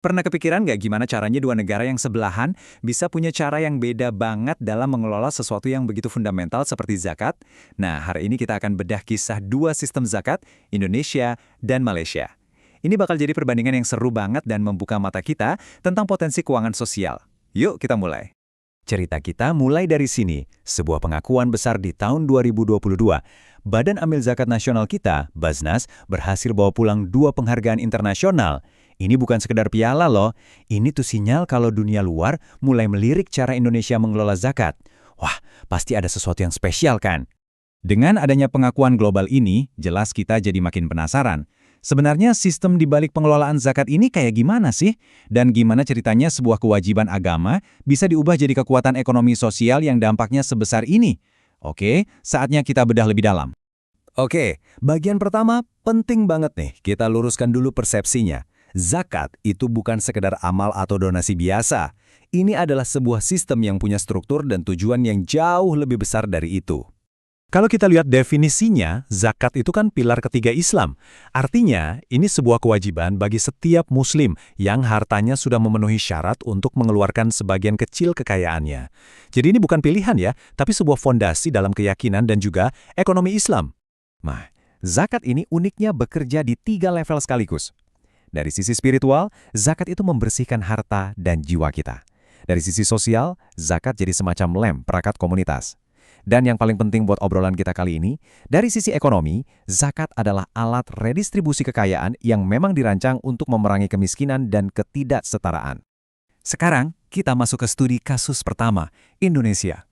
Pernah kepikiran nggak gimana caranya dua negara yang sebelahan bisa punya cara yang beda banget dalam mengelola sesuatu yang begitu fundamental seperti zakat? Nah, hari ini kita akan bedah kisah dua sistem zakat, Indonesia dan Malaysia. Ini bakal jadi perbandingan yang seru banget dan membuka mata kita tentang potensi keuangan sosial. Yuk kita mulai. Cerita kita mulai dari sini, sebuah pengakuan besar di tahun 2022. Badan Amil Zakat Nasional kita, Baznas, berhasil bawa pulang dua penghargaan internasional. Ini bukan sekedar piala loh, ini tuh sinyal kalau dunia luar mulai melirik cara Indonesia mengelola zakat. Wah, pasti ada sesuatu yang spesial kan? Dengan adanya pengakuan global ini, jelas kita jadi makin penasaran. Sebenarnya sistem di balik pengelolaan zakat ini kayak gimana sih? Dan gimana ceritanya sebuah kewajiban agama bisa diubah jadi kekuatan ekonomi sosial yang dampaknya sebesar ini? Oke, saatnya kita bedah lebih dalam. Oke, bagian pertama penting banget nih, kita luruskan dulu persepsinya. Zakat itu bukan sekedar amal atau donasi biasa. Ini adalah sebuah sistem yang punya struktur dan tujuan yang jauh lebih besar dari itu. Kalau kita lihat definisinya, zakat itu kan pilar ketiga Islam. Artinya, ini sebuah kewajiban bagi setiap muslim yang hartanya sudah memenuhi syarat untuk mengeluarkan sebagian kecil kekayaannya. Jadi ini bukan pilihan ya, tapi sebuah fondasi dalam keyakinan dan juga ekonomi Islam. Nah, zakat ini uniknya bekerja di 3 level sekaligus. Dari sisi spiritual, zakat itu membersihkan harta dan jiwa kita. Dari sisi sosial, zakat jadi semacam lem perakat komunitas. Dan yang paling penting buat obrolan kita kali ini, dari sisi ekonomi, zakat adalah alat redistribusi kekayaan yang memang dirancang untuk memerangi kemiskinan dan ketidaksetaraan. Sekarang, kita masuk ke studi kasus pertama, Indonesia.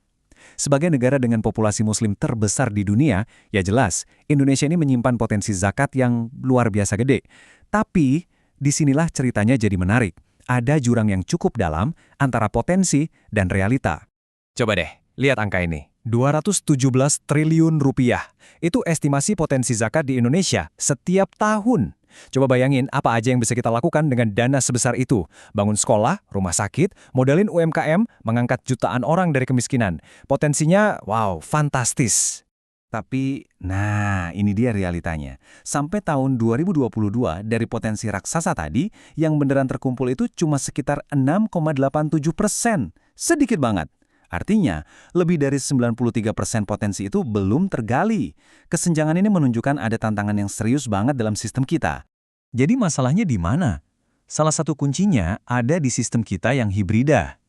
Sebagai negara dengan populasi muslim terbesar di dunia, ya jelas, Indonesia ini menyimpan potensi zakat yang luar biasa gede. Tapi, disinilah ceritanya jadi menarik. Ada jurang yang cukup dalam antara potensi dan realita. Coba deh, lihat angka ini. 217 triliun rupiah. Itu estimasi potensi zakat di Indonesia setiap tahun. Coba bayangin apa aja yang bisa kita lakukan dengan dana sebesar itu. Bangun sekolah, rumah sakit, modalin UMKM, mengangkat jutaan orang dari kemiskinan. Potensinya, wow, fantastis. Tapi, nah ini dia realitanya. Sampai tahun 2022 dari potensi raksasa tadi, yang beneran terkumpul itu cuma sekitar 6,87%. Sedikit banget. Artinya, lebih dari 93% potensi itu belum tergali. Kesenjangan ini menunjukkan ada tantangan yang serius banget dalam sistem kita. Jadi masalahnya di mana? Salah satu kuncinya ada di sistem kita yang hibrida.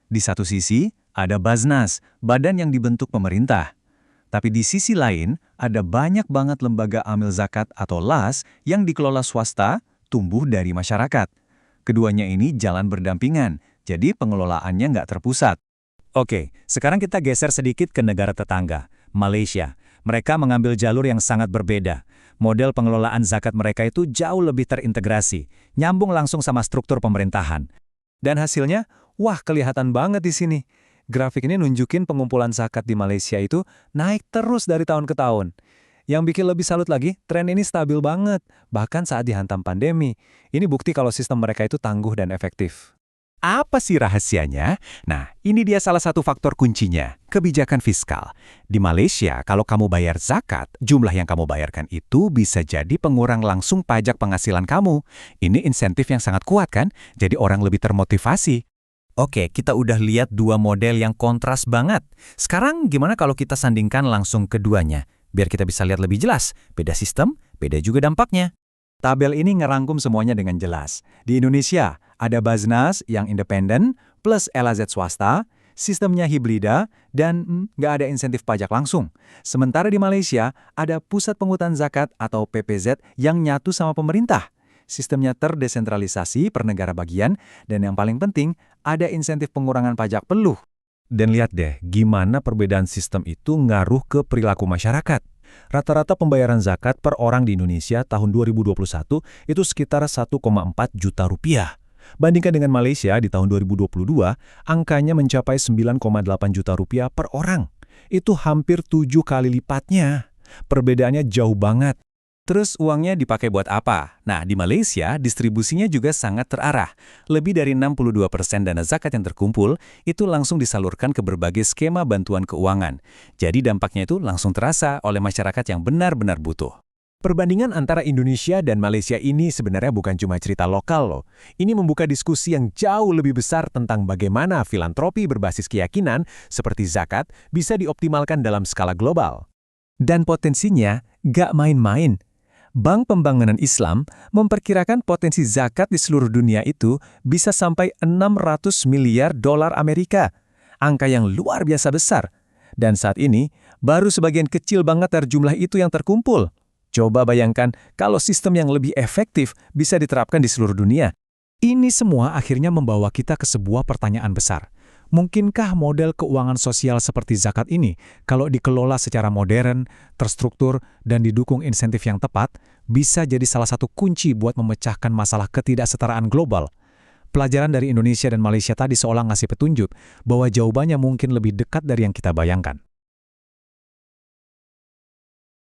Di satu sisi, ada Baznas, badan yang dibentuk pemerintah. Tapi di sisi lain, ada banyak banget lembaga amil zakat atau LAS yang dikelola swasta, tumbuh dari masyarakat. Keduanya ini jalan berdampingan, jadi pengelolaannya nggak terpusat. Oke, sekarang kita geser sedikit ke negara tetangga, Malaysia. Mereka mengambil jalur yang sangat berbeda. Model pengelolaan zakat mereka itu jauh lebih terintegrasi, nyambung langsung sama struktur pemerintahan. Dan hasilnya, wah kelihatan banget di sini. Grafik ini nunjukin pengumpulan zakat di Malaysia itu naik terus dari tahun ke tahun. Yang bikin lebih salut lagi, tren ini stabil banget, bahkan saat dihantam pandemi. Ini bukti kalau sistem mereka itu tangguh dan efektif. Apa sih rahasianya? Nah, ini dia salah satu faktor kuncinya, kebijakan fiskal. Di Malaysia, kalau kamu bayar zakat, jumlah yang kamu bayarkan itu bisa jadi pengurang langsung pajak penghasilan kamu. Ini insentif yang sangat kuat kan? Jadi orang lebih termotivasi. Oke, kita udah lihat dua model yang kontras banget. Sekarang gimana kalau kita sandingkan langsung keduanya? Biar kita bisa lihat lebih jelas, beda sistem, beda juga dampaknya. Tabel ini ngerangkum semuanya dengan jelas. Di Indonesia, ada Baznas yang independen, plus LAZ swasta, sistemnya hibrida, dan nggak ada insentif pajak langsung. Sementara di Malaysia, ada Pusat Pungutan Zakat atau PPZ yang nyatu sama pemerintah. Sistemnya terdesentralisasi per negara bagian, dan yang paling penting, ada insentif pengurangan pajak peluh. Dan lihat deh, gimana perbedaan sistem itu ngaruh ke perilaku masyarakat. Rata-rata pembayaran zakat per orang di Indonesia tahun 2021 itu sekitar 1,4 juta rupiah. Bandingkan dengan Malaysia di tahun 2022, angkanya mencapai 9,8 juta rupiah per orang. Itu hampir 7 kali lipatnya. Perbedaannya jauh banget. Terus uangnya dipakai buat apa? Nah, di Malaysia distribusinya juga sangat terarah. Lebih dari 62% dana zakat yang terkumpul itu langsung disalurkan ke berbagai skema bantuan keuangan. Jadi dampaknya itu langsung terasa oleh masyarakat yang benar-benar butuh. Perbandingan antara Indonesia dan Malaysia ini sebenarnya bukan cuma cerita lokal loh. Ini membuka diskusi yang jauh lebih besar tentang bagaimana filantropi berbasis keyakinan seperti zakat bisa dioptimalkan dalam skala global. Dan potensinya gak main-main. Bank Pembangunan Islam memperkirakan potensi zakat di seluruh dunia itu bisa sampai 600 miliar dolar Amerika. Angka yang luar biasa besar. Dan saat ini, baru sebagian kecil banget dari jumlah itu yang terkumpul. Coba bayangkan kalau sistem yang lebih efektif bisa diterapkan di seluruh dunia. Ini semua akhirnya membawa kita ke sebuah pertanyaan besar. Mungkinkah model keuangan sosial seperti zakat ini, kalau dikelola secara modern, terstruktur, dan didukung insentif yang tepat, bisa jadi salah satu kunci buat memecahkan masalah ketidaksetaraan global? Pelajaran dari Indonesia dan Malaysia tadi seolah ngasih petunjuk bahwa jawabannya mungkin lebih dekat dari yang kita bayangkan.